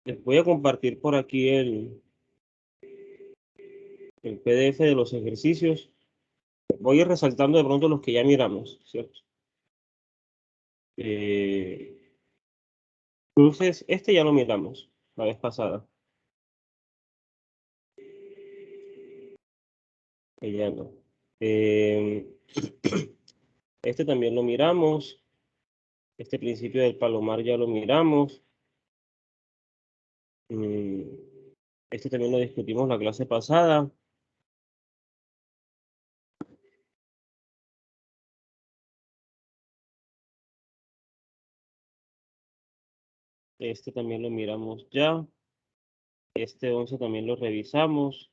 Les voy a compartir por aquí el PDF de los ejercicios. Voy a ir resaltando de pronto los que ya miramos, ¿cierto? Entonces, este ya lo miramos la vez pasada. Ya no. Este también lo miramos. Este principio del palomar ya lo miramos. Este también lo discutimos la clase pasada. Este también lo miramos ya. Este 11 también lo revisamos.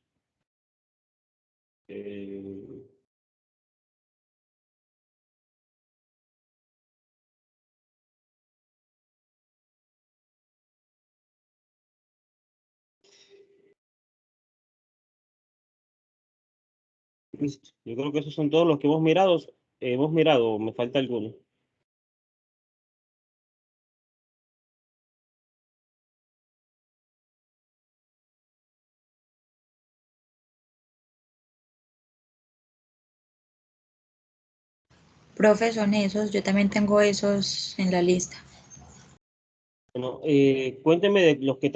Listo. Yo creo que esos son todos los que hemos mirado. Me falta alguno. Profe, son esos, yo también tengo esos en la lista. Bueno, cuénteme de los que,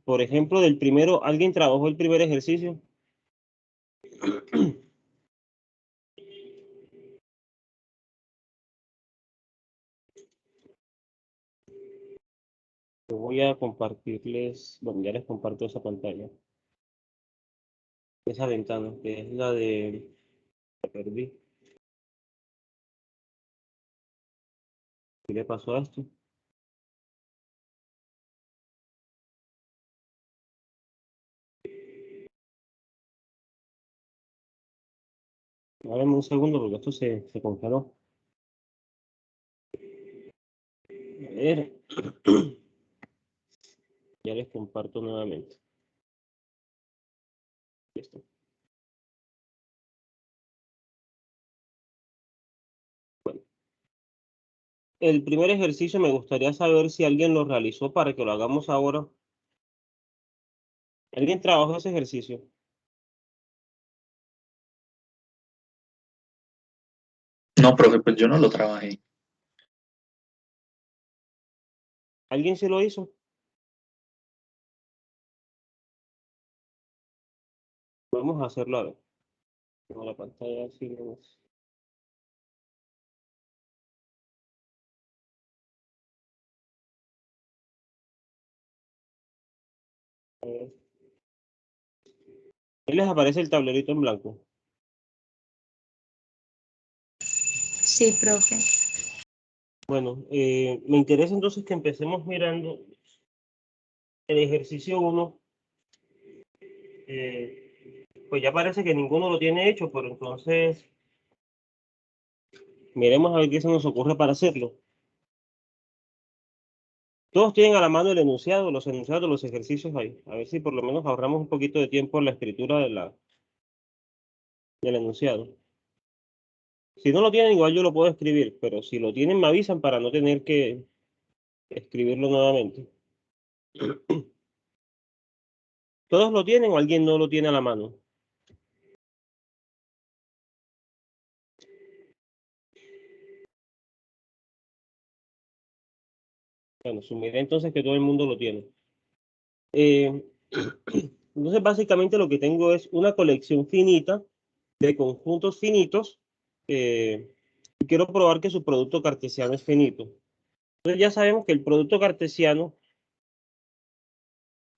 por ejemplo, del primero, ¿alguien trabajó el primer ejercicio? Yo voy a compartirles, bueno, ya les comparto esa pantalla, esa ventana, que es la de, la perdí. ¿Qué le pasó a esto? Dame un segundo porque esto se congeló. A ver, ya les comparto nuevamente. Listo. Bueno, el primer ejercicio me gustaría saber si alguien lo realizó para que lo hagamos ahora. ¿Alguien trabajó ese ejercicio? No, profe, pues yo no lo trabajé. ¿Alguien se lo hizo? Vamos a hacerlo a ver. Tengo la pantalla así. Ahí les aparece el tablerito en blanco. Sí, profe. Bueno, me interesa entonces que empecemos mirando el ejercicio 1. Pues ya parece que ninguno lo tiene hecho, pero entonces miremos a ver qué se nos ocurre para hacerlo. Todos tienen a la mano el enunciado, los enunciados de los ejercicios ahí. A ver si por lo menos ahorramos un poquito de tiempo en la escritura del enunciado. Si no lo tienen, igual yo lo puedo escribir, pero si lo tienen, me avisan para no tener que escribirlo nuevamente. ¿Todos lo tienen o alguien no lo tiene a la mano? Bueno, asumiré entonces que todo el mundo lo tiene. Entonces, básicamente lo que tengo es una colección finita de conjuntos finitos. Y quiero probar que su producto cartesiano es finito. Entonces ya sabemos que el producto cartesiano,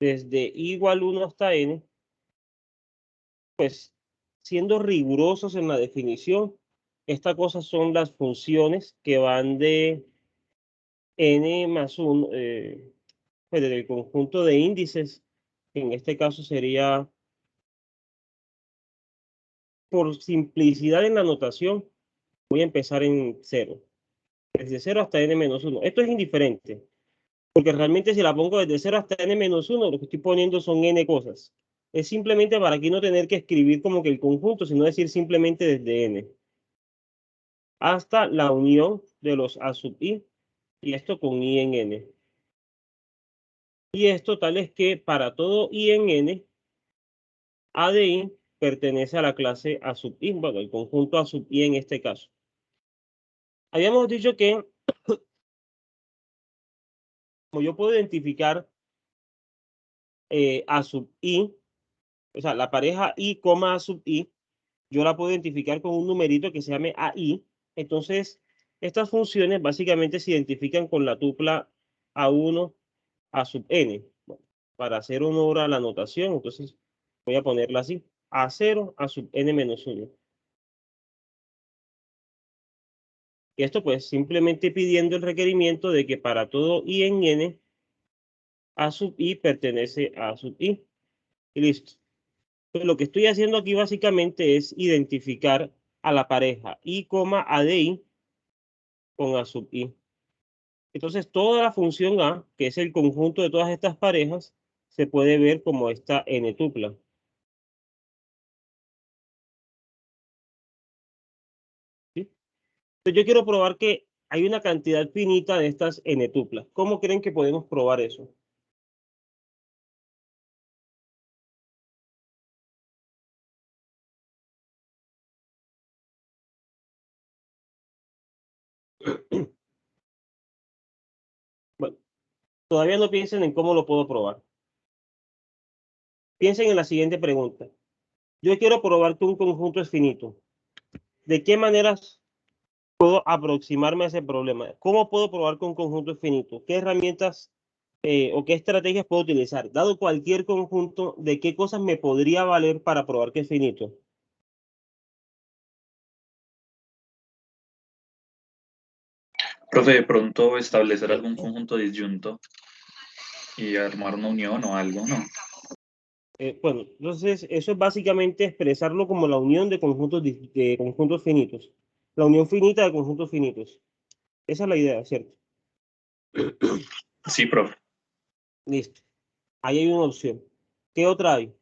desde i igual 1 hasta n, pues siendo rigurosos en la definición, estas cosas son las funciones que van de n más 1, pues del conjunto de índices, que en este caso sería, por simplicidad en la notación, voy a empezar en 0. Desde 0 hasta n menos 1. Esto es indiferente, porque realmente si la pongo desde 0 hasta n menos 1, lo que estoy poniendo son n cosas. Es simplemente para aquí no tener que escribir como que el conjunto, sino decir simplemente desde n. Hasta la unión de los a sub i, y esto con i en n. Y esto tal es que para todo I en N, A de I pertenece a la clase A sub I, bueno, el conjunto A sub I en este caso. Habíamos dicho que como yo puedo identificar A sub I, o sea, la pareja I, A sub I, yo la puedo identificar con un numerito que se llame AI. Entonces, estas funciones básicamente se identifican con la tupla A1 A sub N. Bueno, para hacer honor a la notación, entonces voy a ponerla así. A0 A sub N menos 1. Y esto pues simplemente pidiendo el requerimiento de que para todo I en N, A sub I pertenece a A sub I. Y listo. Entonces, lo que estoy haciendo aquí básicamente es identificar a la pareja I, A de I con A sub I. Entonces, toda la función A, que es el conjunto de todas estas parejas, se puede ver como esta n tupla. ¿Sí? Entonces, yo quiero probar que hay una cantidad finita de estas n tuplas. ¿Cómo creen que podemos probar eso? Bueno, todavía no piensen en cómo lo puedo probar. Piensen en la siguiente pregunta. Yo quiero probar que un conjunto es finito. ¿De qué maneras puedo aproximarme a ese problema? ¿Cómo puedo probar que un conjunto es finito? ¿Qué herramientas o qué estrategias puedo utilizar? Dado cualquier conjunto, ¿de qué cosas me podría valer para probar que es finito? Profe, de pronto establecer algún conjunto disyunto y armar una unión o algo, ¿no? Bueno, entonces eso es básicamente expresarlo como la unión de conjuntos finitos. La unión finita de conjuntos finitos. Esa es la idea, ¿cierto? Sí, profe. Listo. Ahí hay una opción. ¿Qué otra hay?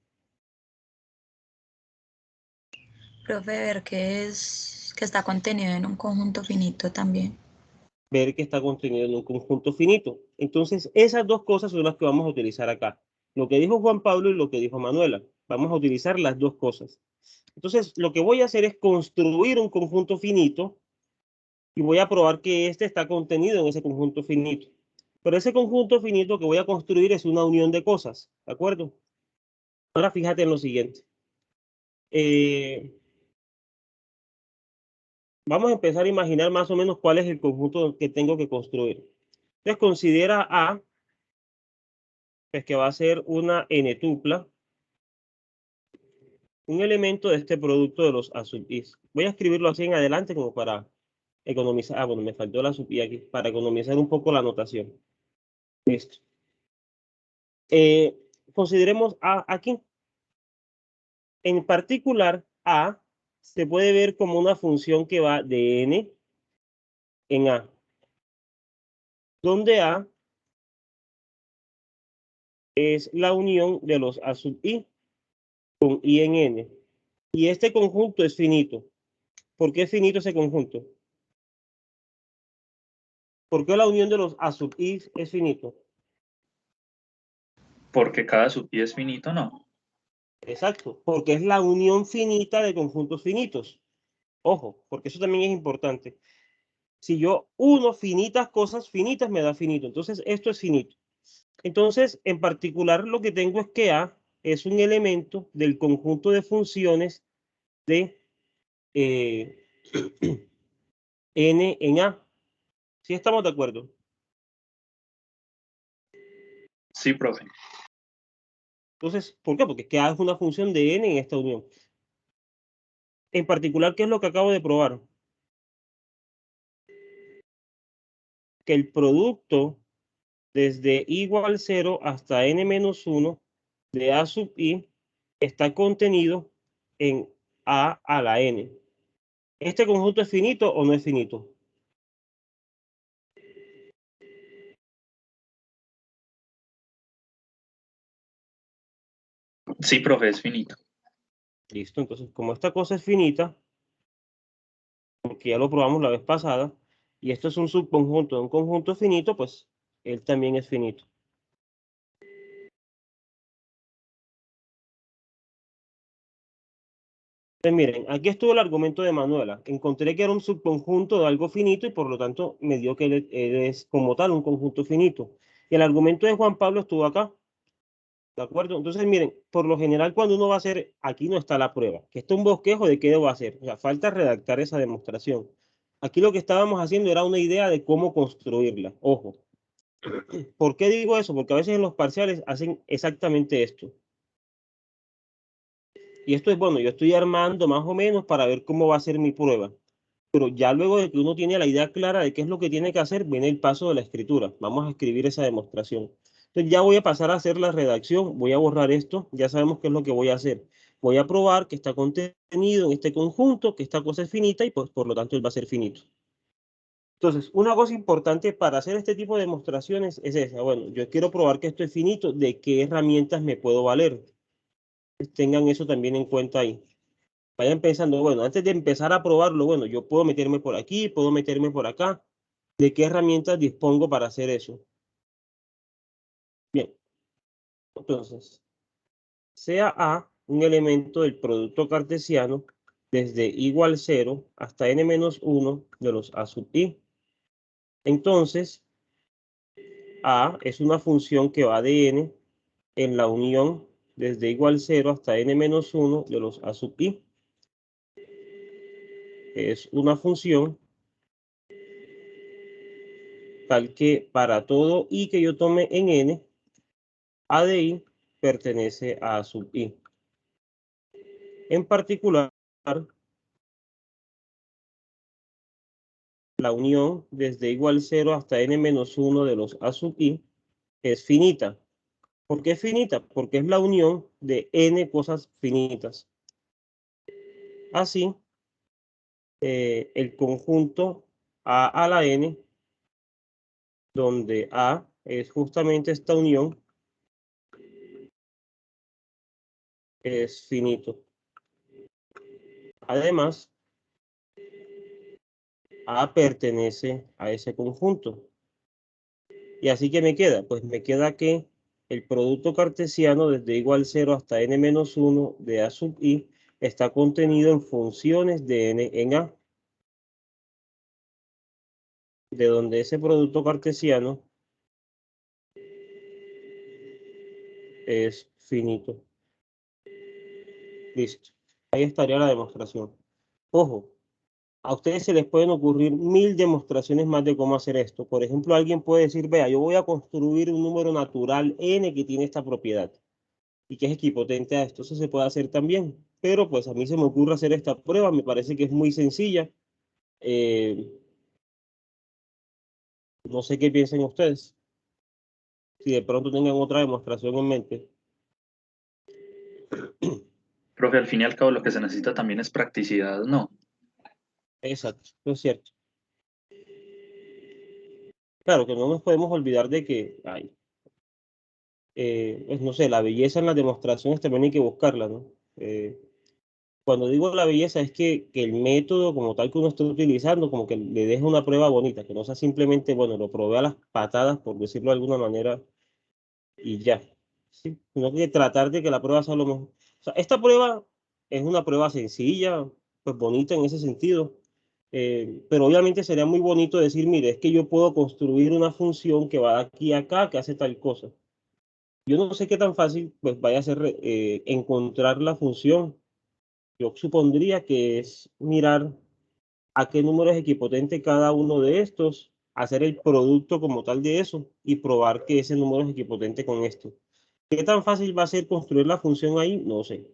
Profe, ver que está contenido en un conjunto finito también. Ver que está contenido en un conjunto finito. Entonces, esas dos cosas son las que vamos a utilizar acá. Lo que dijo Juan Pablo y lo que dijo Manuela. Vamos a utilizar las dos cosas. Entonces, lo que voy a hacer es construir un conjunto finito y voy a probar que este está contenido en ese conjunto finito. Pero ese conjunto finito que voy a construir es una unión de cosas, ¿de acuerdo? Ahora fíjate en lo siguiente. Vamos a empezar a imaginar más o menos cuál es el conjunto que tengo que construir. Entonces considera A, pues que va a ser una n tupla, un elemento de este producto de los A sub I. Voy a escribirlo así en adelante como para economizar. Ah, bueno, me faltó la sub I aquí, para economizar un poco la notación. Listo. Consideremos A aquí. En particular, A se puede ver como una función que va de n en A, donde A es la unión de los A sub I con I en N. Y este conjunto es finito. ¿Por qué es finito ese conjunto? ¿Por qué la unión de los A sub I es finito? Porque cada sub-i es finito, ¿no? Exacto, porque es la unión finita de conjuntos finitos. Ojo, porque eso también es importante. Si yo uno finitas cosas finitas, me da finito. Entonces, esto es finito. Entonces, en particular, lo que tengo es que A es un elemento del conjunto de funciones de eh, n en A. ¿Sí estamos de acuerdo? Sí, profe. Entonces, ¿por qué? Porque es que A es una función de n en esta unión. En particular, ¿qué es lo que acabo de probar? Que el producto desde igual 0 hasta n-1 de A sub i está contenido en A a la n. ¿Este conjunto es finito o no es finito? Sí, profe, es finito. Listo, entonces como esta cosa es finita, porque ya lo probamos la vez pasada, y esto es un subconjunto de un conjunto finito, pues él también es finito. Entonces, miren, aquí estuvo el argumento de Manuela. Encontré que era un subconjunto de algo finito y por lo tanto me dio que él es como tal un conjunto finito. Y el argumento de Juan Pablo estuvo acá. ¿De acuerdo? Entonces, miren, por lo general cuando uno va a hacer, aquí no está la prueba, que está un bosquejo de qué debo hacer. O sea, falta redactar esa demostración. Aquí lo que estábamos haciendo era una idea de cómo construirla. Ojo. ¿Por qué digo eso? Porque a veces en los parciales hacen exactamente esto. Y esto es, bueno, yo estoy armando más o menos para ver cómo va a ser mi prueba. Pero ya luego de que uno tiene la idea clara de qué es lo que tiene que hacer, viene el paso de la escritura. Vamos a escribir esa demostración. Entonces ya voy a pasar a hacer la redacción, voy a borrar esto, ya sabemos qué es lo que voy a hacer. Voy a probar que está contenido en este conjunto, que esta cosa es finita y pues por lo tanto él va a ser finito. Entonces, una cosa importante para hacer este tipo de demostraciones es esa. Bueno, yo quiero probar que esto es finito, ¿de qué herramientas me puedo valer? Tengan eso también en cuenta ahí. Vayan pensando, bueno, antes de empezar a probarlo, bueno, yo puedo meterme por aquí, puedo meterme por acá. ¿De qué herramientas dispongo para hacer eso? Bien, entonces, sea A un elemento del producto cartesiano desde igual 0 hasta n-1 de los A sub i. Entonces, A es una función que va de n en la unión desde igual 0 hasta n-1 de los A sub i. Es una función tal que para todo i que yo tome en n, A de i pertenece a A sub i. En particular, la unión desde igual 0 hasta n-1 de los A sub i es finita. ¿Por qué es finita? Porque es la unión de n cosas finitas. Así, el conjunto A a la n, donde A es justamente esta unión, es finito. Además, A pertenece a ese conjunto. ¿Y así que me queda? Pues me queda que el producto cartesiano desde igual 0 hasta n-1 de A sub i está contenido en funciones de n en A, de donde ese producto cartesiano es finito. Listo. Ahí estaría la demostración. Ojo, a ustedes se les pueden ocurrir 1000 demostraciones más de cómo hacer esto. Por ejemplo, alguien puede decir, vea, yo voy a construir un número natural n que tiene esta propiedad y que es equipotente a esto. Eso se puede hacer también. Pero pues a mí se me ocurre hacer esta prueba, me parece que es muy sencilla. No sé qué piensen ustedes. Si de pronto tengan otra demostración en mente. Profe, al fin y al cabo lo que se necesita también es practicidad, ¿no? Exacto, eso es cierto. Claro que no nos podemos olvidar de que hay, pues no sé, la belleza en las demostraciones también hay que buscarla, ¿no? Cuando digo la belleza es que el método como tal que uno está utilizando, como que le deje una prueba bonita, que no sea simplemente, bueno, lo probé a las patadas, por decirlo de alguna manera, y ya. ¿Sí? Sino que tratar de que la prueba sea lo mejor. O sea, esta prueba es una prueba sencilla, pues bonita en ese sentido. Pero obviamente sería muy bonito decir, mire, es que yo puedo construir una función que va de aquí a acá, que hace tal cosa. Yo no sé qué tan fácil pues vaya a ser encontrar la función. Yo supondría que es mirar a qué número es equipotente cada uno de estos, hacer el producto como tal de eso y probar que ese número es equipotente con esto. ¿Qué tan fácil va a ser construir la función ahí? No sé.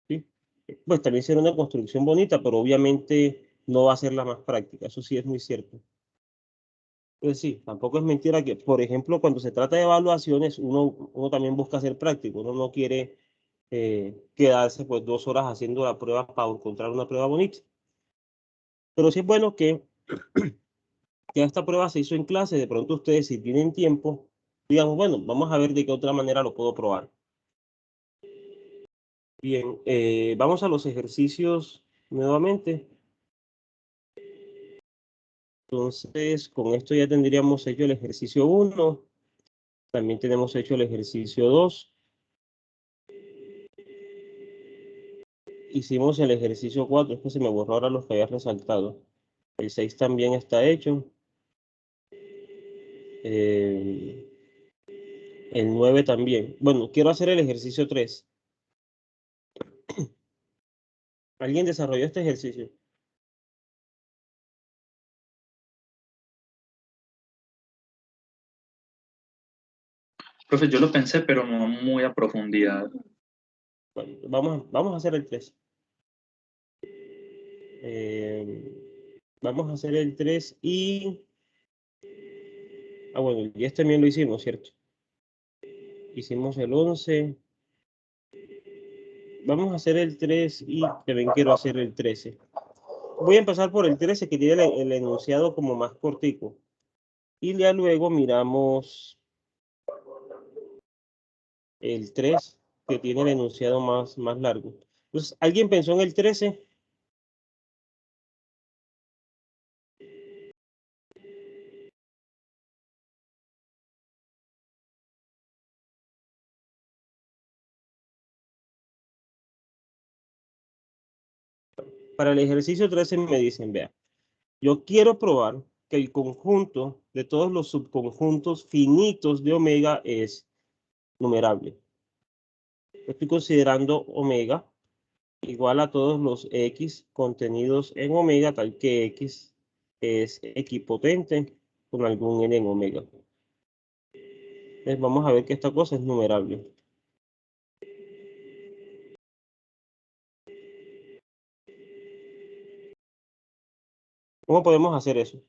¿Sí? Pues también será una construcción bonita, pero obviamente no va a ser la más práctica. Eso sí es muy cierto. Pues sí, tampoco es mentira que, por ejemplo, cuando se trata de evaluaciones, uno también busca ser práctico. Uno no quiere quedarse pues 2 horas haciendo la prueba para encontrar una prueba bonita. Pero sí es bueno que ya esta prueba se hizo en clase. De pronto ustedes, si tienen tiempo, digamos, bueno, vamos a ver de qué otra manera lo puedo probar. Bien, vamos a los ejercicios nuevamente. Entonces, con esto ya tendríamos hecho el ejercicio 1. También tenemos hecho el ejercicio 2. Hicimos el ejercicio 4, es que se me borró ahora los que había resaltado. El 6 también está hecho. El 9 también. Bueno, quiero hacer el ejercicio 3. ¿Alguien desarrolló este ejercicio? Profe, yo lo pensé, pero no muy a profundidad. Bueno, vamos a hacer el 3. Vamos a hacer el 3 y... Ah, bueno, y este también lo hicimos, ¿cierto? Hicimos el 11. Vamos a hacer el 3 y también quiero hacer el 13. Voy a empezar por el 13, que tiene el enunciado como más cortico. Y ya luego miramos el 3, que tiene el enunciado más largo. Entonces, ¿alguien pensó en el 13? Para el ejercicio 13 me dicen, vea, yo quiero probar que el conjunto de todos los subconjuntos finitos de omega es numerable. Estoy considerando omega igual a todos los x contenidos en omega, tal que x es equipotente con algún n en omega. Entonces vamos a ver que esta cosa es numerable. ¿Cómo podemos hacer eso?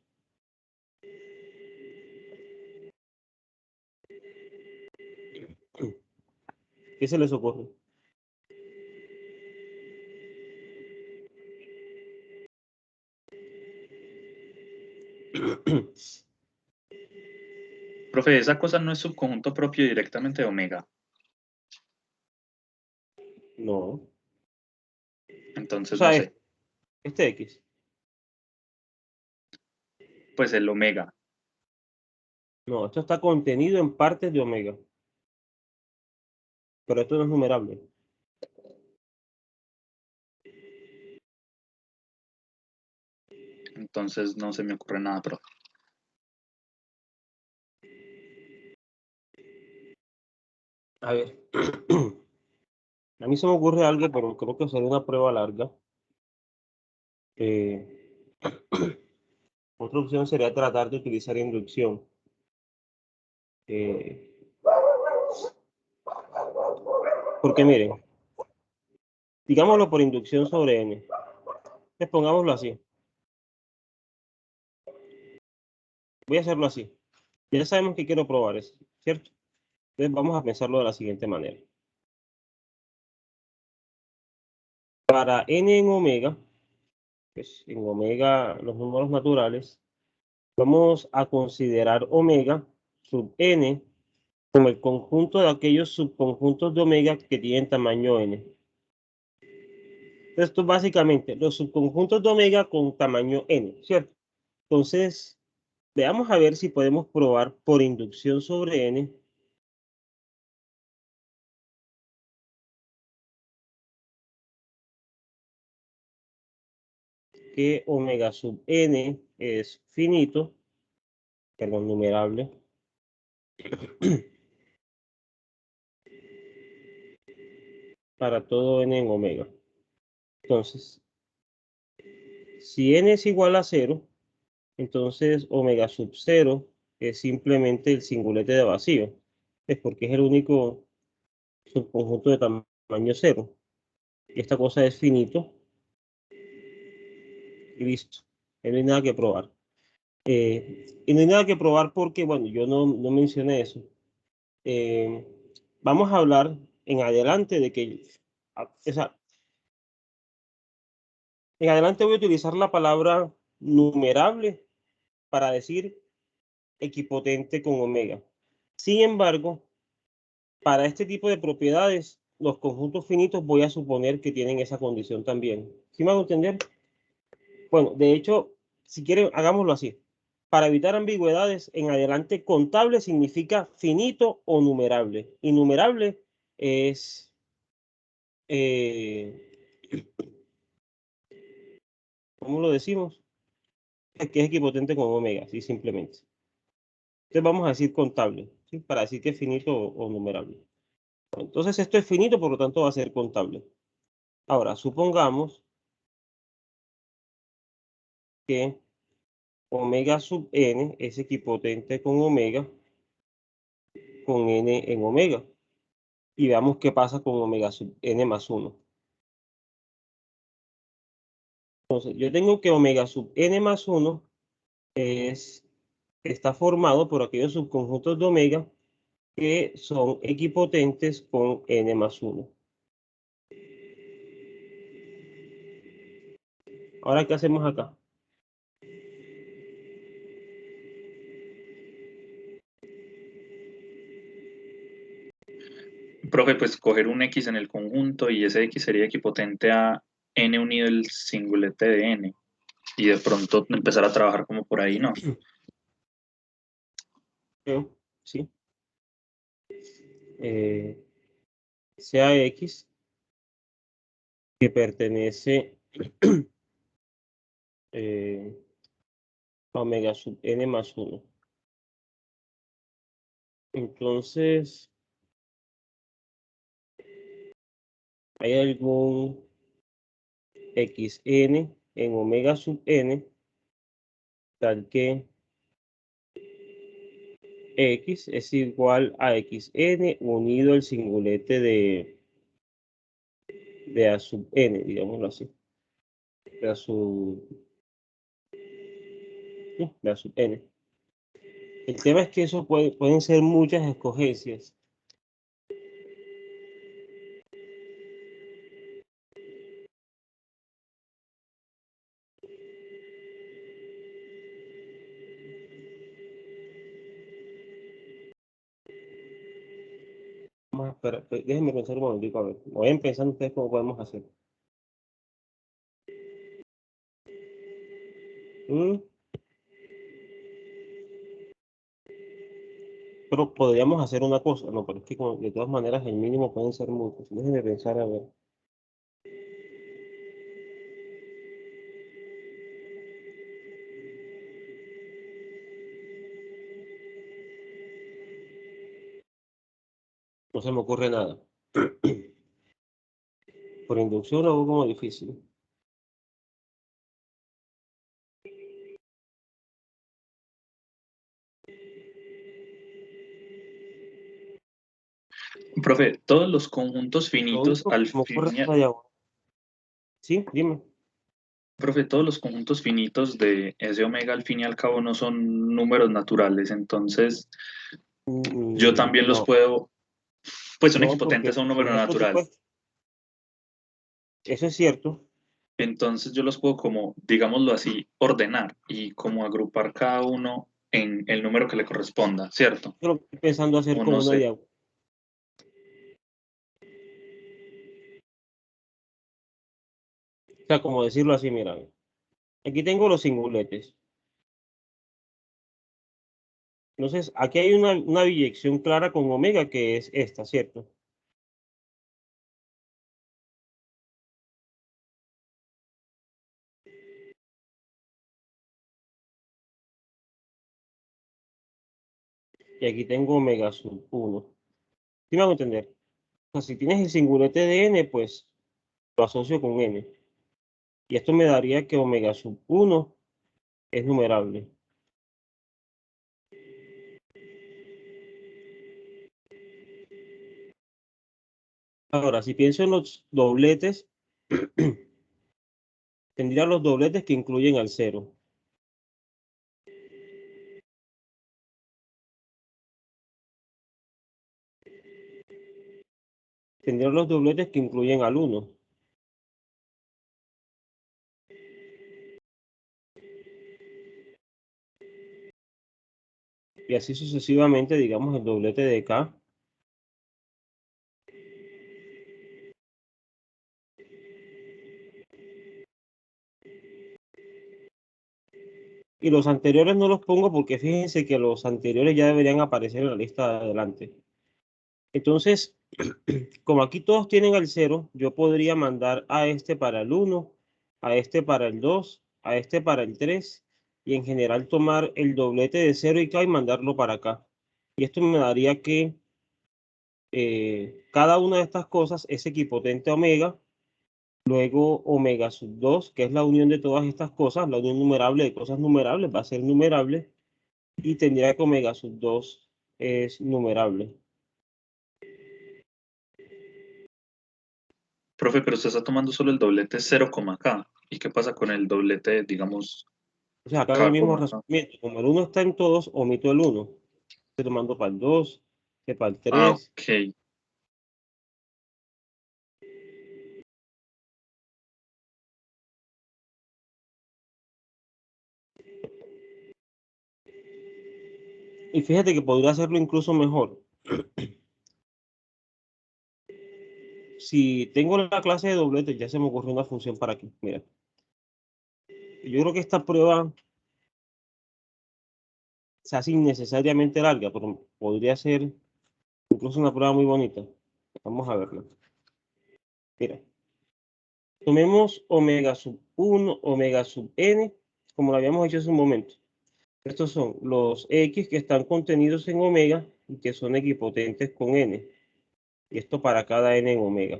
¿Qué se les ocurre? Profe, esa cosa no es subconjunto propio directamente de omega. No. O Entonces, no sea, sé. este x. Pues el omega. No, esto está contenido en partes de omega. Pero esto no es numerable. Entonces, no se me ocurre nada, profe. A ver. A mí se me ocurre algo, pero creo que será una prueba larga. Otra opción sería tratar de utilizar inducción. Porque miren, digámoslo por inducción sobre n. Entonces pongámoslo así. Voy a hacerlo así. Ya sabemos que quiero probar eso, ¿cierto? Entonces vamos a pensarlo de la siguiente manera. Para n en omega, pues en omega los números naturales, vamos a considerar omega sub n como el conjunto de aquellos subconjuntos de omega que tienen tamaño n. Esto básicamente los subconjuntos de omega con tamaño n, ¿cierto? Entonces, veamos a ver si podemos probar por inducción sobre n que omega sub n es finito, perdón, numerable, para todo n en omega. Entonces, si n es igual a 0, entonces omega sub 0 es simplemente el singulete de vacío. Es porque es el único subconjunto de tamaño 0. Esta cosa es finito. Y listo. No hay nada que probar. Y no hay nada que probar porque, bueno, yo no mencioné eso. Vamos a hablar en adelante de que, o sea, en adelante voy a utilizar la palabra numerable para decir equipotente con omega. Sin embargo, para este tipo de propiedades, los conjuntos finitos voy a suponer que tienen esa condición también. ¿Sí me hago entender? Bueno, de hecho, si quieren, hagámoslo así. Para evitar ambigüedades, en adelante contable significa finito o numerable. Innumerable es ¿Cómo lo decimos? Que es equipotente con omega, ¿sí? Simplemente. Entonces vamos a decir contable, ¿sí? Para decir que es finito o numerable. Entonces esto es finito, por lo tanto va a ser contable. Ahora, supongamos que omega sub n es equipotente con omega con n en omega. Y veamos qué pasa con omega sub n más 1. Entonces, yo tengo que omega sub n más 1 está formado por aquellos subconjuntos de omega que son equipotentes con n más 1. Ahora, ¿qué hacemos acá? Profe, pues coger un X en el conjunto y ese X sería equipotente a n unido el singulete de n. Y de pronto empezar a trabajar como por ahí, ¿no? Creo, sí. Sea X que pertenece a omega sub n más 1. Entonces, ¿hay algún xn en omega sub n tal que x es igual a xn unido al singulete de a sub n, digámoslo así? De a sub, sí, de a sub n. El tema es que eso pueden ser muchas escogencias. Vamos a esperar, déjenme pensar un momentico, a ver. Vayan pensando ustedes cómo podemos hacer. Pero podríamos hacer una cosa, no, pero es que de todas maneras el mínimo pueden ser muchos. Déjenme pensar, a ver. No se me ocurre nada. Por inducción lo hago como difícil. Profe, todos los conjuntos Lo finitos único que al se me ocurre es final, la diagonal. Sí, dime. profe, todos los conjuntos finitos de ese omega al fin y al cabo no son números naturales, entonces yo también los No, puedo, pues son no, equipotentes porque a un número sería por natural. supuesto. Eso es cierto. Entonces yo los puedo como, digámoslo así, ordenar y como agrupar cada uno en el número que le corresponda, ¿cierto? Yo lo estoy pensando hacer O con no una sé. diagonal. O sea, como decirlo así, mira. Aquí tengo los singuletes. Entonces, aquí hay una biyección clara con omega que es esta, ¿cierto? Y aquí tengo omega sub 1. ¿Sí me hago entender? O sea, si tienes el singulete de n, pues lo asocio con n. Y esto me daría que omega sub 1 es numerable. Ahora, si pienso en los dobletes, tendría los dobletes que incluyen al 0. Tendría los dobletes que incluyen al 1. Y así sucesivamente, digamos, el doblete de k. Y los anteriores no los pongo porque fíjense que los anteriores ya deberían aparecer en la lista de adelante. Entonces, como aquí todos tienen al 0, yo podría mandar a este para el 1, a este para el 2, a este para el 3, y en general tomar el doblete de 0 y K y mandarlo para acá. Y esto me daría que cada una de estas cosas es equipotente a omega, luego omega sub 2, que es la unión de todas estas cosas, la unión numerable de cosas numerables va a ser numerable, y tendría que omega sub 2 es numerable. Profe, pero usted está tomando solo el doblete 0, K. ¿Y qué pasa con el doblete, digamos, O sea, acá hago el K, mismo K? razonamiento. Como el 1 está en todos, omito el 1. Estoy tomando para el 2, que para el Ah, 3. ok. Y fíjate que podría hacerlo incluso mejor. Si tengo la clase de dobletes, ya se me ocurrió una función para aquí. Mira, yo creo que esta prueba se hace innecesariamente larga, pero podría ser incluso una prueba muy bonita. Vamos a verla. Mira, tomemos omega sub 1, omega sub n, como lo habíamos hecho hace un momento. Estos son los X que están contenidos en omega y que son equipotentes con n. Y esto para cada n en omega.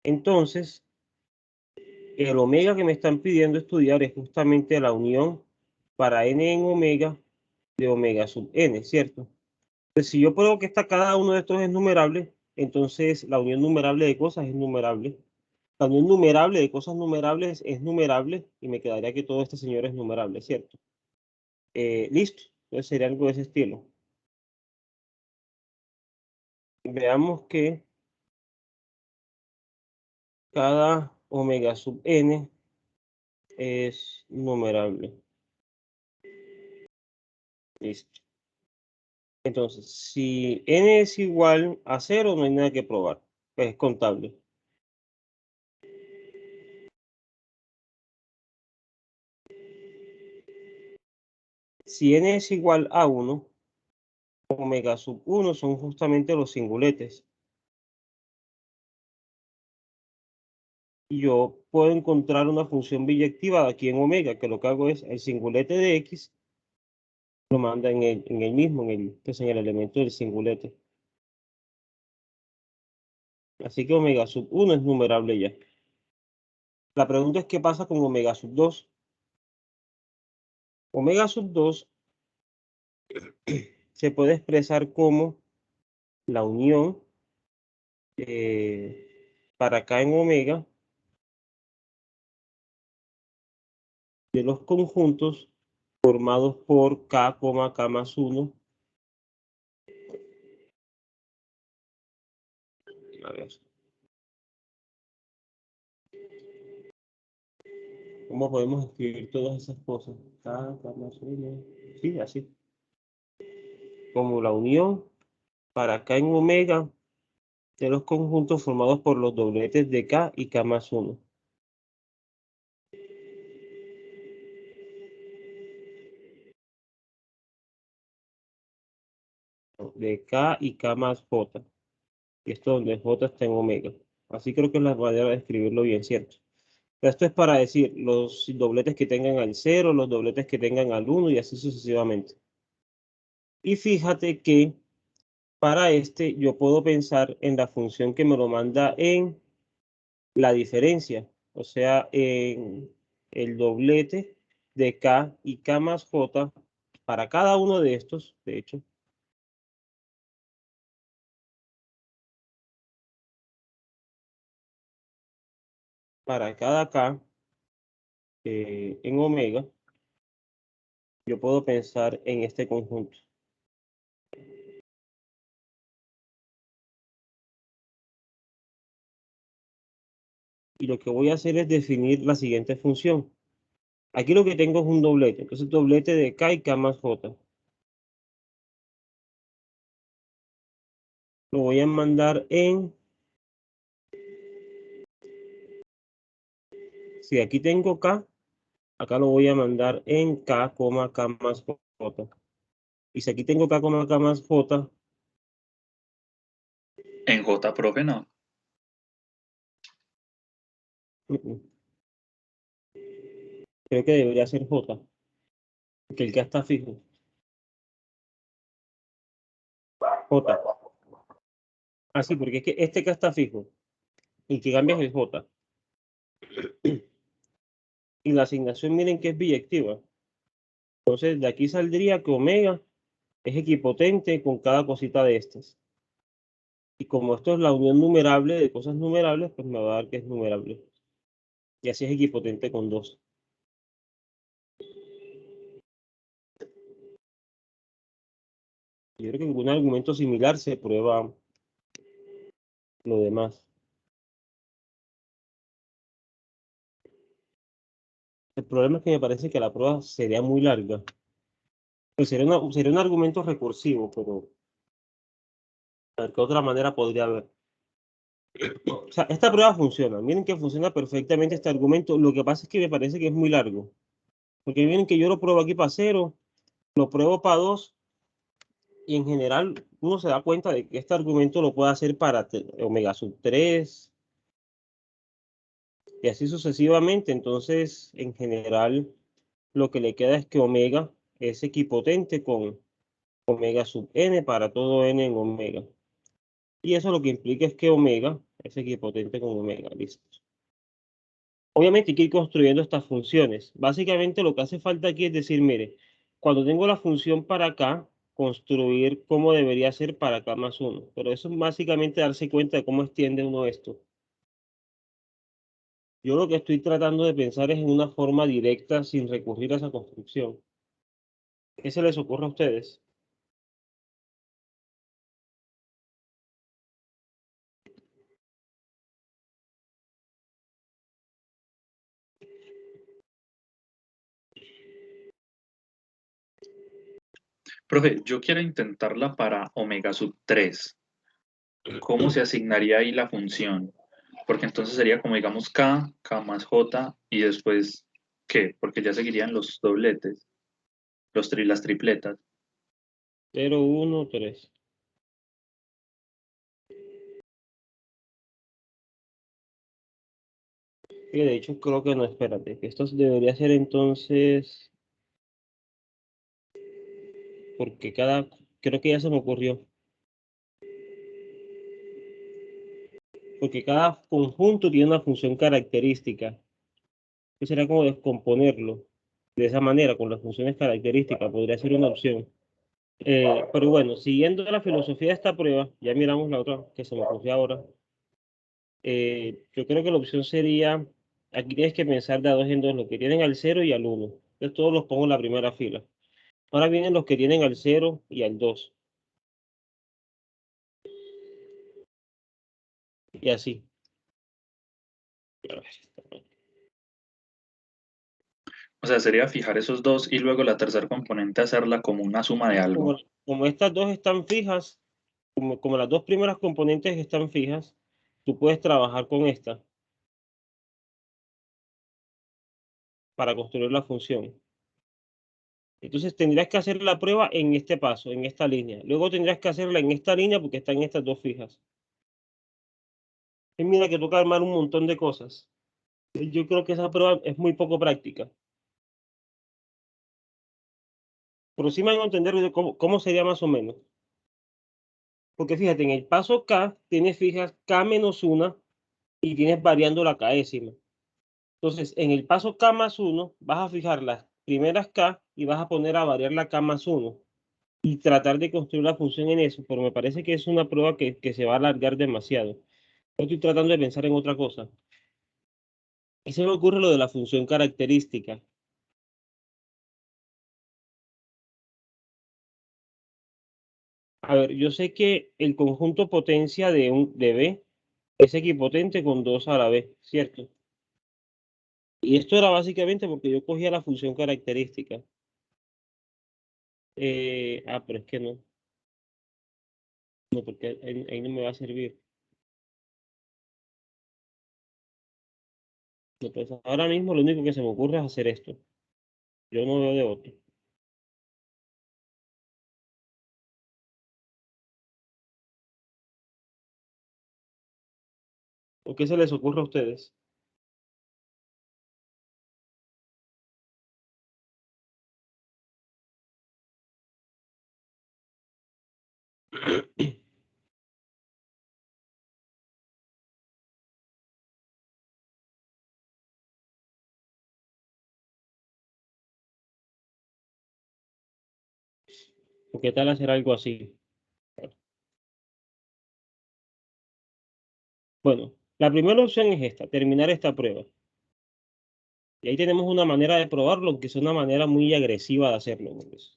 Entonces, el omega que me están pidiendo estudiar es justamente la unión para n en omega de omega sub n, ¿cierto? Pues si yo pruebo que cada uno de estos es numerable, entonces la unión numerable de cosas es numerable. La unión numerable de cosas numerables es numerable y me quedaría que todo este señor es numerable, ¿cierto? Listo. Entonces sería algo de ese estilo. Veamos que cada omega sub n es numerable. Listo. Entonces, si n es igual a 0, no hay nada que probar. Pues es contable. Si n es igual a 1, omega sub 1 son justamente los singuletes. Y yo puedo encontrar una función biyectiva de aquí en omega, que lo que hago es el singulete de x lo manda en el mismo, pues en el elemento del singulete. Así que omega sub 1 es numerable ya. La pregunta es qué pasa con omega sub 2. Omega sub 2 se puede expresar como la unión para acá en omega de los conjuntos formados por K, K más 1. A ver. ¿Cómo podemos escribir todas esas cosas? K, K más 1. Sí, así. Como la unión para acá en omega de los conjuntos formados por los dobletes de K y K más 1. De K y K más J. Y esto donde J está en omega. Así creo que es la manera de escribirlo bien, ¿cierto? Esto es para decir los dobletes que tengan al 0, los dobletes que tengan al 1 y así sucesivamente. Y fíjate que para este yo puedo pensar en la función que me lo manda en la diferencia, o sea, en el doblete de K y K más J para cada uno de estos, de hecho. Para cada K en omega, yo puedo pensar en este conjunto. Y lo que voy a hacer es definir la siguiente función. Aquí lo que tengo es un doblete, entonces doblete de K y K más J. Lo voy a mandar en... Si aquí tengo K, acá lo voy a mandar en K, K más J. Y si aquí tengo K, K más J, En J, profe, no. Creo que debería ser J, porque el K está fijo. J. Ah, sí, porque es que este K está fijo. El que cambia es el J. Y la asignación, miren que es biyectiva. Entonces, de aquí saldría que omega es equipotente con cada cosita de estas. Y como esto es la unión numerable de cosas numerables, pues me va a dar que es numerable. Y así es equipotente con 2. Yo creo que con un argumento similar se prueba lo demás. El problema es que me parece que la prueba sería muy larga. Pues sería un argumento recursivo, pero a ver qué otra manera podría haber. O sea, esta prueba funciona. Miren que funciona perfectamente este argumento. Lo que pasa es que me parece que es muy largo. Porque miren que yo lo pruebo aquí para 0, lo pruebo para 2, y en general uno se da cuenta de que este argumento lo puede hacer para omega sub 3 y así sucesivamente. Entonces, en general, lo que le queda es que omega es equipotente con omega sub n para todo n en omega. Y eso lo que implica es que omega es equipotente con omega. Listo. Obviamente hay que ir construyendo estas funciones. Básicamente lo que hace falta aquí es decir, mire, cuando tengo la función para acá, construir cómo debería ser para acá más 1. Pero eso es básicamente darse cuenta de cómo extiende uno esto. Yo lo que estoy tratando de pensar es en una forma directa sin recurrir a esa construcción. ¿Qué se les ocurre a ustedes? Profe, yo quiero intentarla para omega sub 3. ¿Cómo se asignaría ahí la función? Porque entonces sería como digamos K más J y después ¿qué? Porque ya seguirían los dobletes, las tripletas. 0, 1, 3. Y de hecho creo que no, espérate, que esto debería ser entonces, porque creo que ya se me ocurrió, porque cada conjunto tiene una función característica. Que será como descomponerlo de esa manera, con las funciones características, podría ser una opción. Pero bueno, siguiendo la filosofía de esta prueba, ya miramos la otra que se me ocurrió ahora. Yo creo que la opción sería, aquí tienes que pensar de a dos en dos, los que tienen al 0 y al 1. Entonces todos los pongo en la primera fila. Ahora vienen los que tienen al 0 y al 2. Y así. O sea, sería fijar esos dos y luego la tercera componente hacerla como una suma de algo. Como estas dos están fijas, como las dos primeras componentes están fijas, tú puedes trabajar con esta para construir la función. Entonces tendrías que hacer la prueba en este paso, en esta línea. Luego tendrías que hacerla en esta línea porque están estas dos fijas. Y mira que toca armar un montón de cosas. Yo creo que esa prueba es muy poco práctica. Pero sí me van a entender de cómo sería más o menos. Porque fíjate, en el paso K tienes fijas K menos 1 y tienes variando la Késima. Entonces, en el paso K más 1 vas a fijar las primeras K y vas a poner a variar la K más 1. Y tratar de construir la función en eso, pero me parece que es una prueba que se va a alargar demasiado. Yo estoy tratando de pensar en otra cosa. Y se me ocurre lo de la función característica. A ver, yo sé que el conjunto potencia de B es equipotente con 2 a la B, ¿cierto? Y esto era básicamente porque yo cogía la función característica. Pero es que no. No, porque ahí no me va a servir. No, pues ahora mismo lo único que se me ocurre es hacer esto. Yo no veo de otro. ¿O qué se les ocurre a ustedes? ¿O qué tal hacer algo así? Bueno, la primera opción es esta, terminar esta prueba. Y ahí tenemos una manera de probarlo, aunque es una manera muy agresiva de hacerlo, ¿no? Pues,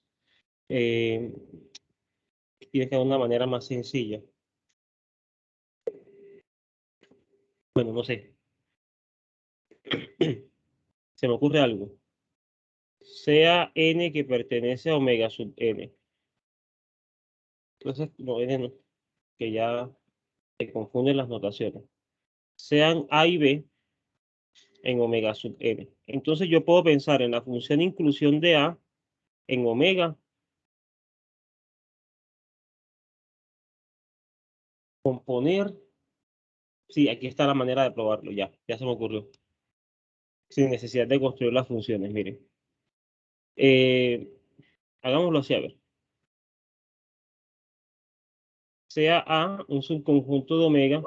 tiene que haber una manera más sencilla. Bueno, no sé. Se me ocurre algo. Sea n que pertenece a omega sub n. Entonces, no, n no, que ya se confunden las notaciones. Sean a y b en omega sub n. Entonces yo puedo pensar en la función inclusión de a en omega componer. Sí, aquí está la manera de probarlo, ya se me ocurrió. Sin necesidad de construir las funciones, miren. Hagámoslo así, a ver. Sea A un subconjunto de omega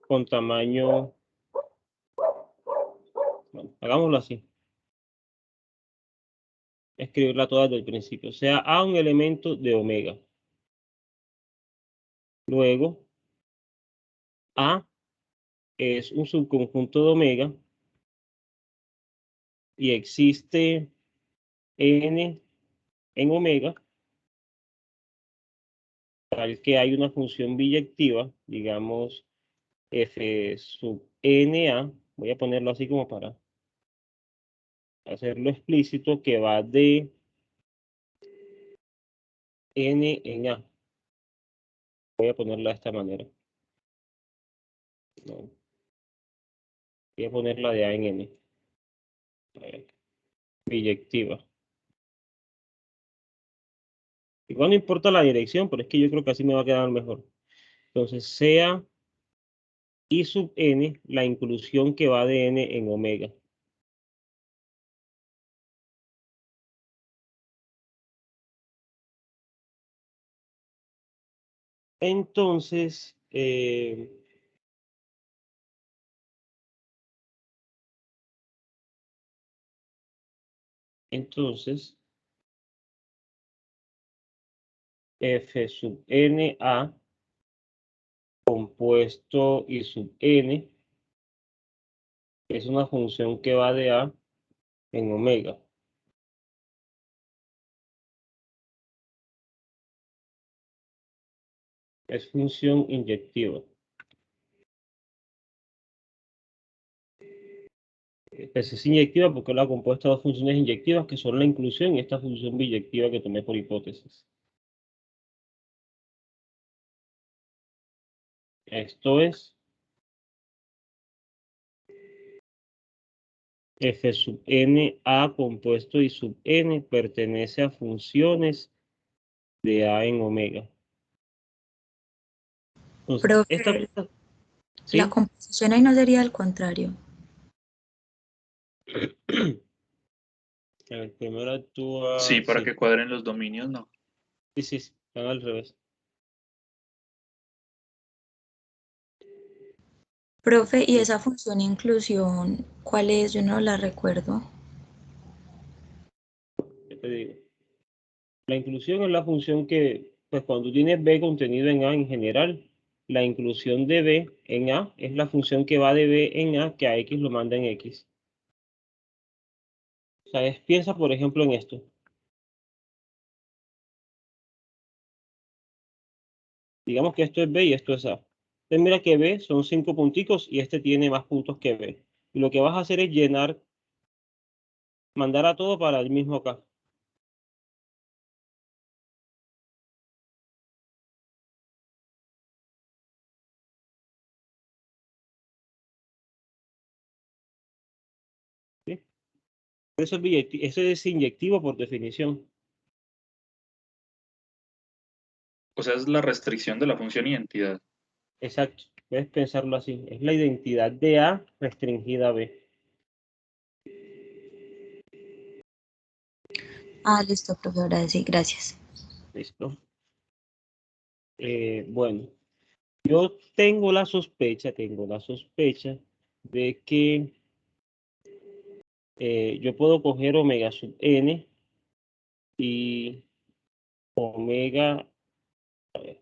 con tamaño... Bueno, hagámoslo así. Escribirla toda desde el principio. Sea A un elemento de omega. Luego, A es un subconjunto de omega y existe n en omega, tal que hay una función biyectiva, digamos f sub na, voy a ponerlo así como para hacerlo explícito, que va de n en a. Voy a ponerla de esta manera. No. Voy a ponerla de a en n. Biyectiva. Igual no importa la dirección, pero es que yo creo que así me va a quedar mejor. Entonces, sea I sub n la inclusión que va de n en omega. Entonces, f sub n a compuesto I sub n es una función que va de a en omega. Es función inyectiva. Es inyectiva porque la compuesta de dos funciones inyectivas que son la inclusión y esta función biyectiva que tomé por hipótesis. Esto es f sub n a compuesto I sub n pertenece a funciones de a en omega. Entonces, Profe, ¿sí? la composición ahí no sería al contrario. El primero actúa... Sí, para que cuadren los dominios, no. Sí, están al revés. Profe, ¿y esa función inclusión cuál es? Yo no la recuerdo. ¿Qué te digo? La inclusión es la función que, pues cuando tienes b contenido en a en general, la inclusión de b en a es la función que va de b en a que a x lo manda en x. O sea, piensa por ejemplo en esto. Digamos que esto es b y esto es a. Entonces mira que b son 5 punticos y este tiene más puntos que b. Y lo que vas a hacer es llenar, mandar a todo para el mismo acá. ¿Sí? Eso es inyectivo por definición. O sea, es la restricción de la función identidad. Exacto. Puedes pensarlo así. Es la identidad de A restringida a B. Ah, listo, profe, ahora sí, gracias. ¿Listo? Bueno, yo tengo la sospecha de que yo puedo coger omega sub n y omega, a ver,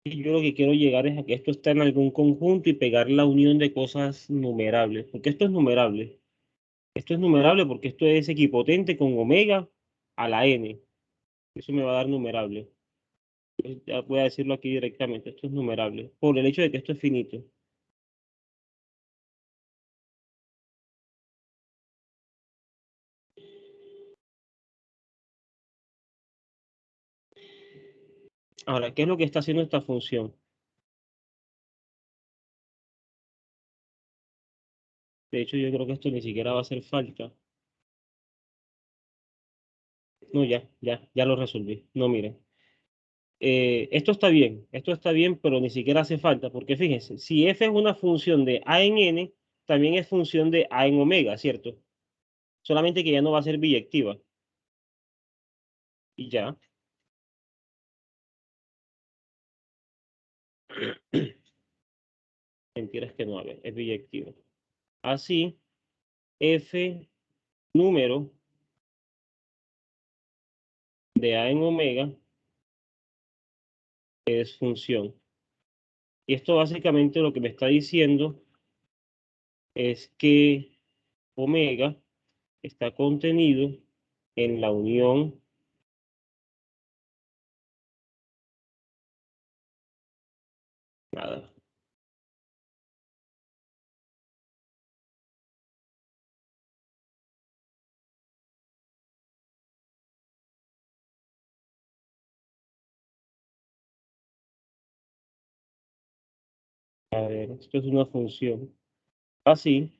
y yo lo que quiero llegar es a que esto está en algún conjunto y pegar la unión de cosas numerables, porque esto es numerable. Esto es numerable porque esto es equipotente con omega a la n. Eso me va a dar numerable. Ya voy a decirlo aquí directamente. Esto es numerable por el hecho de que esto es finito. Ahora, ¿qué es lo que está haciendo esta función? De hecho, yo creo que esto ni siquiera va a hacer falta. No, ya lo resolví. No, miren. Esto está bien, pero ni siquiera hace falta, porque fíjense, si f es una función de a en n, también es función de a en omega, ¿cierto? Solamente que ya no va a ser biyectiva. Y ya. Mentiras que no, a ver, es biyectiva. Así, f número de a en omega es función. Y esto básicamente lo que me está diciendo es que omega está contenido en la unión nada. A ver, esto es una función. Así,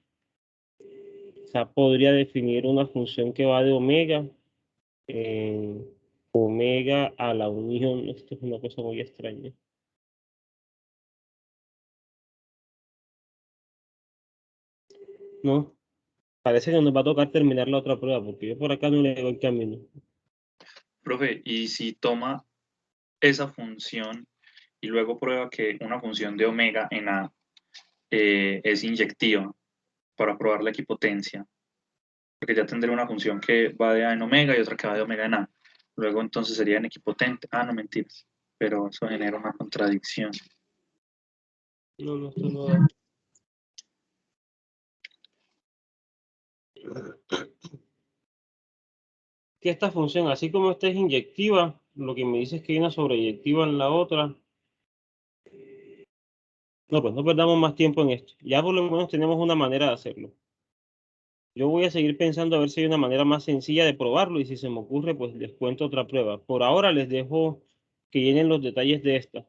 o sea, podría definir una función que va de omega en omega a la unión. Esto es una cosa muy extraña. No, parece que nos va a tocar terminar la otra prueba, porque yo por acá no le doy camino. Profe, y si toma esa función y luego prueba que una función de omega en A es inyectiva para probar la equipotencia, porque ya tendré una función que va de A en omega y otra que va de omega en A. Luego entonces sería en equipotente. Ah, no, mentiras. Pero eso genera una contradicción. No, esto no da. Que esta función, así como esta es inyectiva, lo que me dice es que hay una sobreyectiva en la otra. No, pues no perdamos más tiempo en esto. Ya por lo menos tenemos una manera de hacerlo. Yo voy a seguir pensando a ver si hay una manera más sencilla de probarlo y si se me ocurre, pues les cuento otra prueba. Por ahora les dejo que llenen los detalles de esta.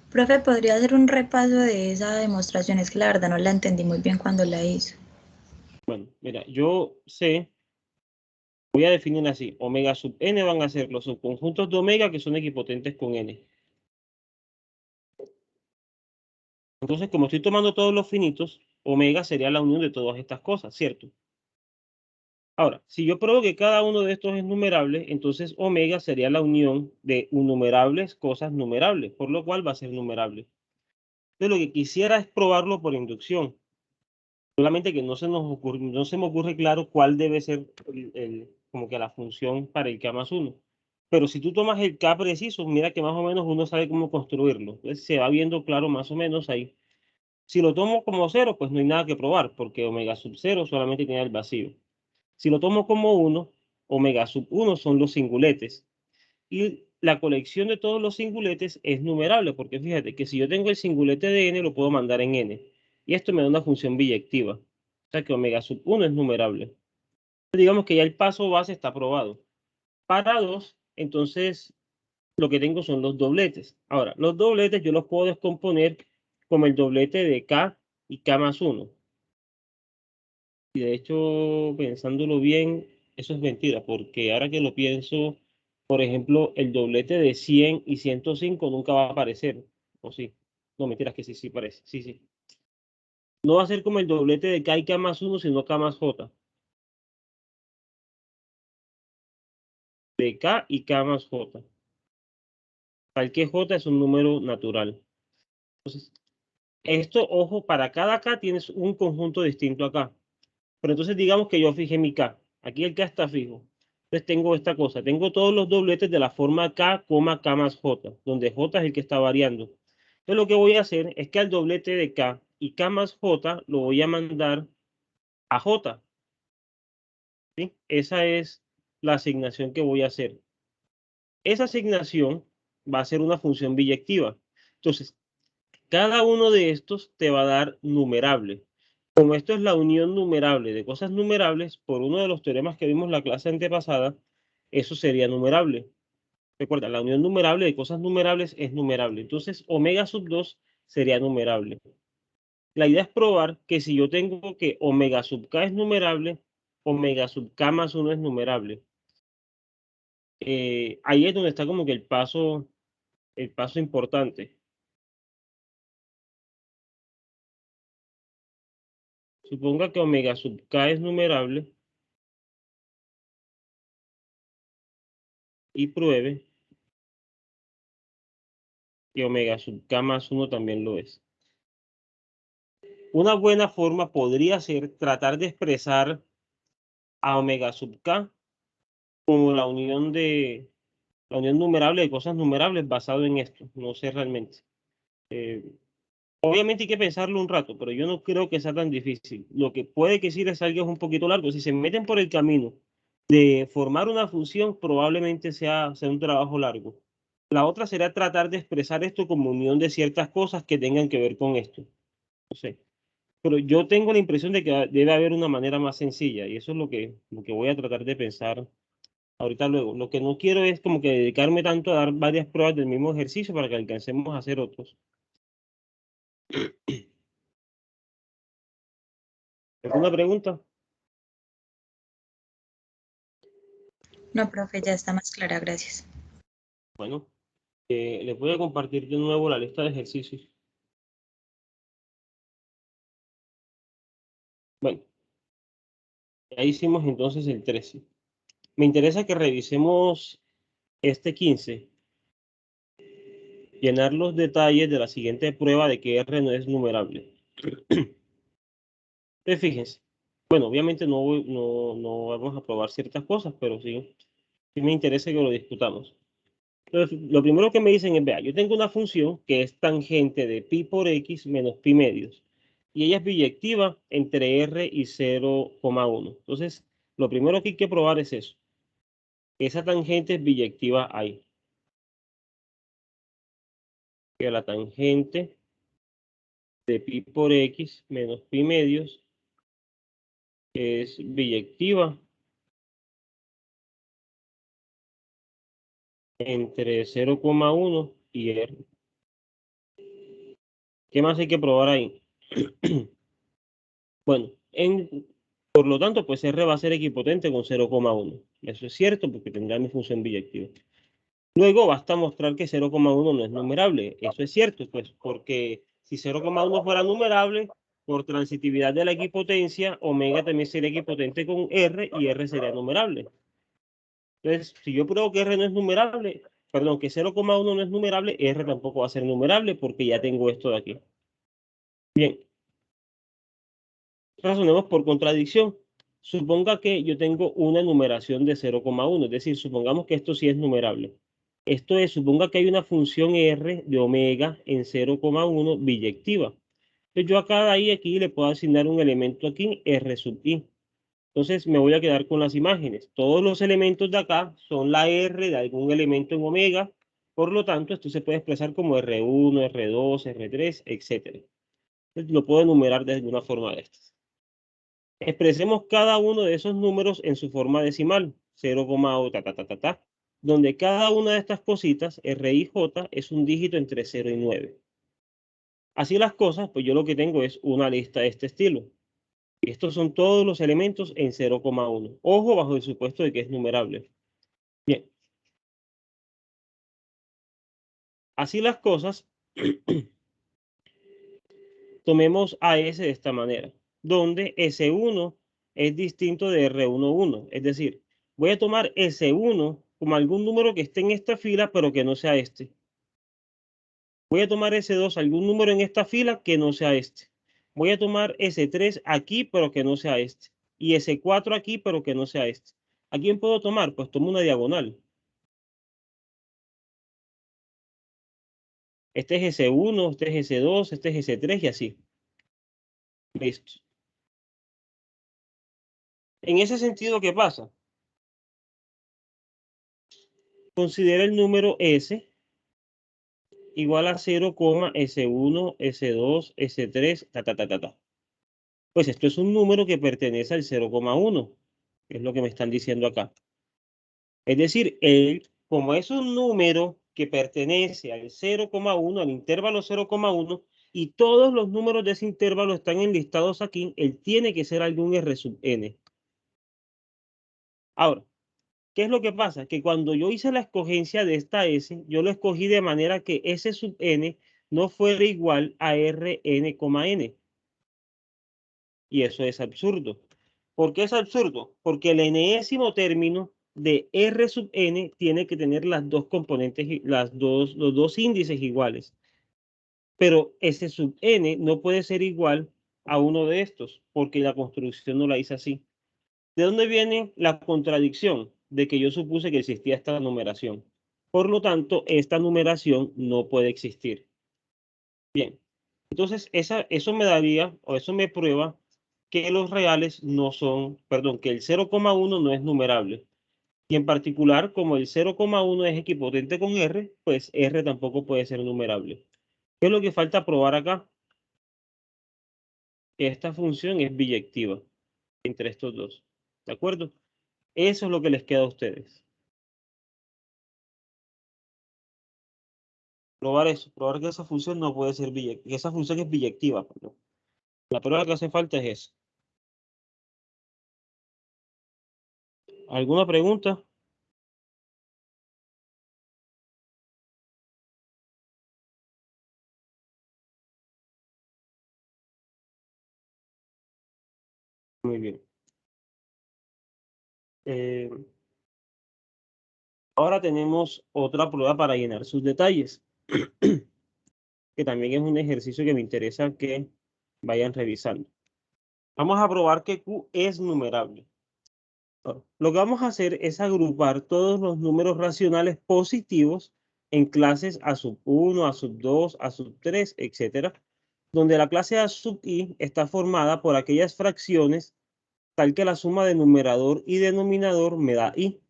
Profe, ¿podría hacer un repaso de esa demostración? Es que la verdad no la entendí muy bien cuando la hizo. Bueno, mira, yo sé, voy a definir así. Omega sub n van a ser los subconjuntos de omega que son equipotentes con n. Entonces, como estoy tomando todos los finitos, omega sería la unión de todas estas cosas, ¿cierto? Ahora, si yo pruebo que cada uno de estos es numerable, entonces omega sería la unión de innumerables cosas numerables, por lo cual va a ser numerable. Entonces, lo que quisiera es probarlo por inducción. Solamente que no se me ocurre claro cuál debe ser como que la función para el K más 1. Pero si tú tomas el K preciso, mira que más o menos uno sabe cómo construirlo. Entonces se va viendo claro más o menos ahí. Si lo tomo como 0, pues no hay nada que probar, porque omega sub 0 solamente tiene el vacío. Si lo tomo como 1, omega sub 1 son los singuletes. Y la colección de todos los singuletes es numerable, porque fíjate que si yo tengo el singulete de n, lo puedo mandar en n. Y esto me da una función biyectiva. O sea que omega sub 1 es numerable. Digamos que ya el paso base está probado. para 2, entonces lo que tengo son los dobletes. Ahora, los dobletes yo los puedo descomponer como el doblete de K y K más 1. Y de hecho, pensándolo bien, eso es mentira, porque ahora que lo pienso, por ejemplo, el doblete de 100 y 105 nunca va a aparecer, ¿o sí? No, mentiras que sí, sí parece, sí, sí. No va a ser como el doblete de K y K más 1, sino K más J. De K y K más J. Tal que J es un número natural. Entonces, esto, ojo, para cada K tienes un conjunto distinto acá. Pero entonces digamos que yo fijé mi K. Aquí el K está fijo. Entonces tengo esta cosa. Tengo todos los dobletes de la forma K, K más J, donde J es el que está variando. Entonces lo que voy a hacer es que al doblete de K y K más J lo voy a mandar a J. ¿Sí? Esa es la asignación que voy a hacer. Esa asignación va a ser una función biyectiva. Entonces, cada uno de estos te va a dar numerable. Como esto es la unión numerable de cosas numerables, por uno de los teoremas que vimos la clase antepasada, eso sería numerable. Recuerda, la unión numerable de cosas numerables es numerable. Entonces, omega sub 2 sería numerable. La idea es probar que si yo tengo que omega sub k es numerable, omega sub k más 1 es numerable. Ahí es donde está como que el paso importante. Suponga que omega sub k es numerable y pruebe que omega sub k más 1 también lo es. Una buena forma podría ser tratar de expresar a omega sub k como la unión numerable de cosas numerables basado en esto. No sé realmente. Obviamente hay que pensarlo un rato, pero yo no creo que sea tan difícil. Lo que puede que sí les salga es un poquito largo. Si se meten por el camino de formar una función, probablemente sea un trabajo largo. La otra será tratar de expresar esto como unión de ciertas cosas que tengan que ver con esto. No sé. Pero yo tengo la impresión de que debe haber una manera más sencilla y eso es lo que voy a tratar de pensar ahorita luego. Lo que no quiero es como que dedicarme tanto a dar varias pruebas del mismo ejercicio para que alcancemos a hacer otros. ¿Alguna pregunta? No, profe, ya está más clara, gracias. Bueno, les voy a compartir de nuevo la lista de ejercicios. Bueno, ya hicimos entonces el 13. Me interesa que revisemos este 15. Llenar los detalles de la siguiente prueba de que R no es numerable. Entonces, fíjense. Bueno, obviamente no vamos a probar ciertas cosas, pero sí me interesa que lo discutamos. Entonces, lo primero que me dicen es, vea, yo tengo una función que es tangente de pi por x menos pi medios. Y ella es biyectiva entre r y 0,1. Entonces, lo primero que hay que probar es eso. Esa tangente es biyectiva ahí. Que la tangente de pi por x menos pi medios es biyectiva entre 0,1 y r. ¿Qué más hay que probar ahí? Bueno, por lo tanto, pues R va a ser equipotente con 0,1. Eso es cierto porque tendrá mi función biyectiva. Luego basta mostrar que 0,1 no es numerable. Eso es cierto, pues, porque si 0,1 fuera numerable, por transitividad de la equipotencia, omega también sería equipotente con R y R sería numerable. Entonces, si yo pruebo que R no es numerable, perdón, que 0,1 no es numerable, R tampoco va a ser numerable porque ya tengo esto de aquí. Bien. Razonemos por contradicción. Suponga que yo tengo una numeración de 0,1, es decir, supongamos que esto sí es numerable. Esto es, suponga que hay una función R de omega en 0,1 biyectiva. Entonces yo a cada i aquí le puedo asignar un elemento aquí, R sub i. Entonces me voy a quedar con las imágenes. Todos los elementos de acá son la R de algún elemento en omega. Por lo tanto, esto se puede expresar como R1, R2, R3, etc. Entonces, lo puedo enumerar de alguna forma de estas. Expresemos cada uno de esos números en su forma decimal. 0, donde cada una de estas cositas, R y J, es un dígito entre 0 y 9. Así las cosas, pues yo lo que tengo es una lista de este estilo. Y estos son todos los elementos en 0,1. Ojo, bajo el supuesto de que es numerable. Bien. Así las cosas, tomemos a S de esta manera, donde S1 es distinto de R11. Es decir, voy a tomar S1 como algún número que esté en esta fila, pero que no sea este. Voy a tomar S2, algún número en esta fila que no sea este. Voy a tomar S3 aquí, pero que no sea este. Y S4 aquí, pero que no sea este. ¿A quién puedo tomar? Pues tomo una diagonal. Este es S1, este es S2, este es S3 y así. Listo. En ese sentido, ¿qué pasa? Considera el número S igual a 0, S1, S2, S3, Pues esto es un número que pertenece al 0,1, es lo que me están diciendo acá. Es decir, como es un número que pertenece al 0,1, al intervalo 0,1, y todos los números de ese intervalo están enlistados aquí, él tiene que ser algún R sub n. Ahora, ¿qué es lo que pasa? Que cuando yo hice la escogencia de esta S, yo lo escogí de manera que S sub n no fuera igual a Rn, n. Y eso es absurdo. ¿Por qué es absurdo? Porque el enésimo término de R sub n tiene que tener las dos componentes, los dos índices iguales. Pero S sub n no puede ser igual a uno de estos, porque la construcción no la hice así. ¿De dónde viene la contradicción? De que yo supuse que existía esta numeración. Por lo tanto, esta numeración no puede existir. Bien, entonces eso me daría, o eso me prueba que los reales no son, perdón, que el 0,1 no es numerable. Y en particular, como el 0,1 es equipotente con R, pues R tampoco puede ser numerable. ¿Qué es lo que falta probar acá? Que esta función es biyectiva entre estos dos. ¿De acuerdo? Eso es lo que les queda a ustedes. Probar eso, probar que esa función no puede ser biyectiva, que esa función es biyectiva, perdón. La prueba que hace falta es esa. ¿Alguna pregunta? Muy bien. Ahora tenemos otra prueba para llenar sus detalles, que también es un ejercicio que me interesa que vayan revisando. Vamos a probar que Q es numerable. Ahora, lo que vamos a hacer es agrupar todos los números racionales positivos en clases A sub 1, A sub 2, A sub 3, etc., donde la clase A sub I está formada por aquellas fracciones tal que la suma de numerador y denominador me da I.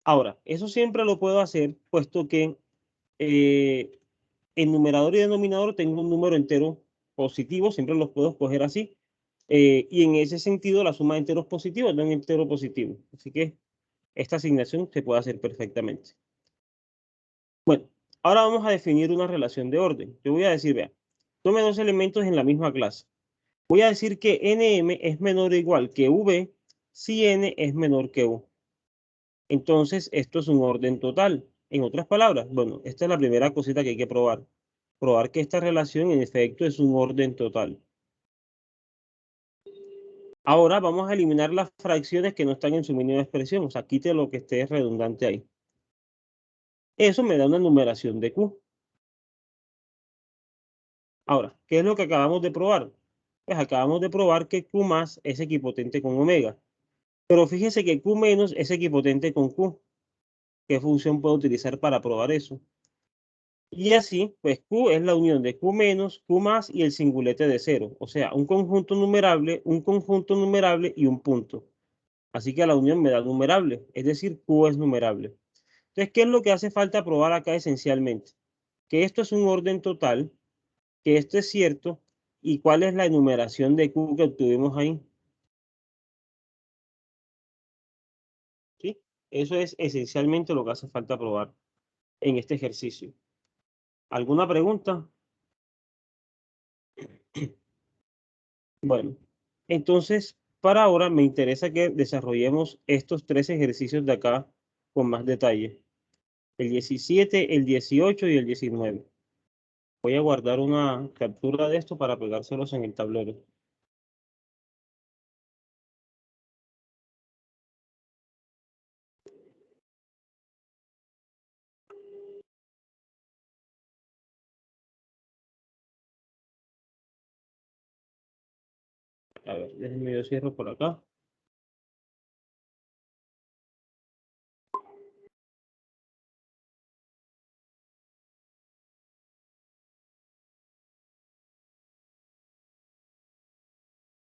Ahora, eso siempre lo puedo hacer, puesto que en numerador y denominador tengo un número entero positivo, siempre los puedo escoger así. Y en ese sentido, la suma de enteros positivos da un entero positivo. Así que esta asignación se puede hacer perfectamente. Bueno, ahora vamos a definir una relación de orden. Yo voy a decir, vea, tome dos elementos en la misma clase. Voy a decir que NM es menor o igual que V si N es menor que U. Entonces, esto es un orden total. En otras palabras, bueno, esta es la primera cosita que hay que probar. Probar que esta relación en efecto es un orden total. Ahora vamos a eliminar las fracciones que no están en su mínimo de expresión. O sea, quite lo que esté redundante ahí. Eso me da una numeración de Q. Ahora, ¿qué es lo que acabamos de probar? Pues acabamos de probar que Q más es equipotente con omega. Pero fíjese que Q menos es equipotente con Q. ¿Qué función puedo utilizar para probar eso? Y así, pues Q es la unión de Q menos, Q más y el singulete de cero. O sea, un conjunto numerable y un punto. Así que la unión me da numerable, es decir, Q es numerable. Entonces, ¿qué es lo que hace falta probar acá esencialmente? Que esto es un orden total, que esto es cierto, y cuál es la enumeración de Q que obtuvimos ahí. Eso es esencialmente lo que hace falta probar en este ejercicio. ¿Alguna pregunta? Bueno, entonces, para ahora me interesa que desarrollemos estos 3 ejercicios de acá con más detalle. El 17, el 18 y el 19. Voy a guardar una captura de esto para pegárselos en el tablero. A ver, déjenme yo cierro por acá.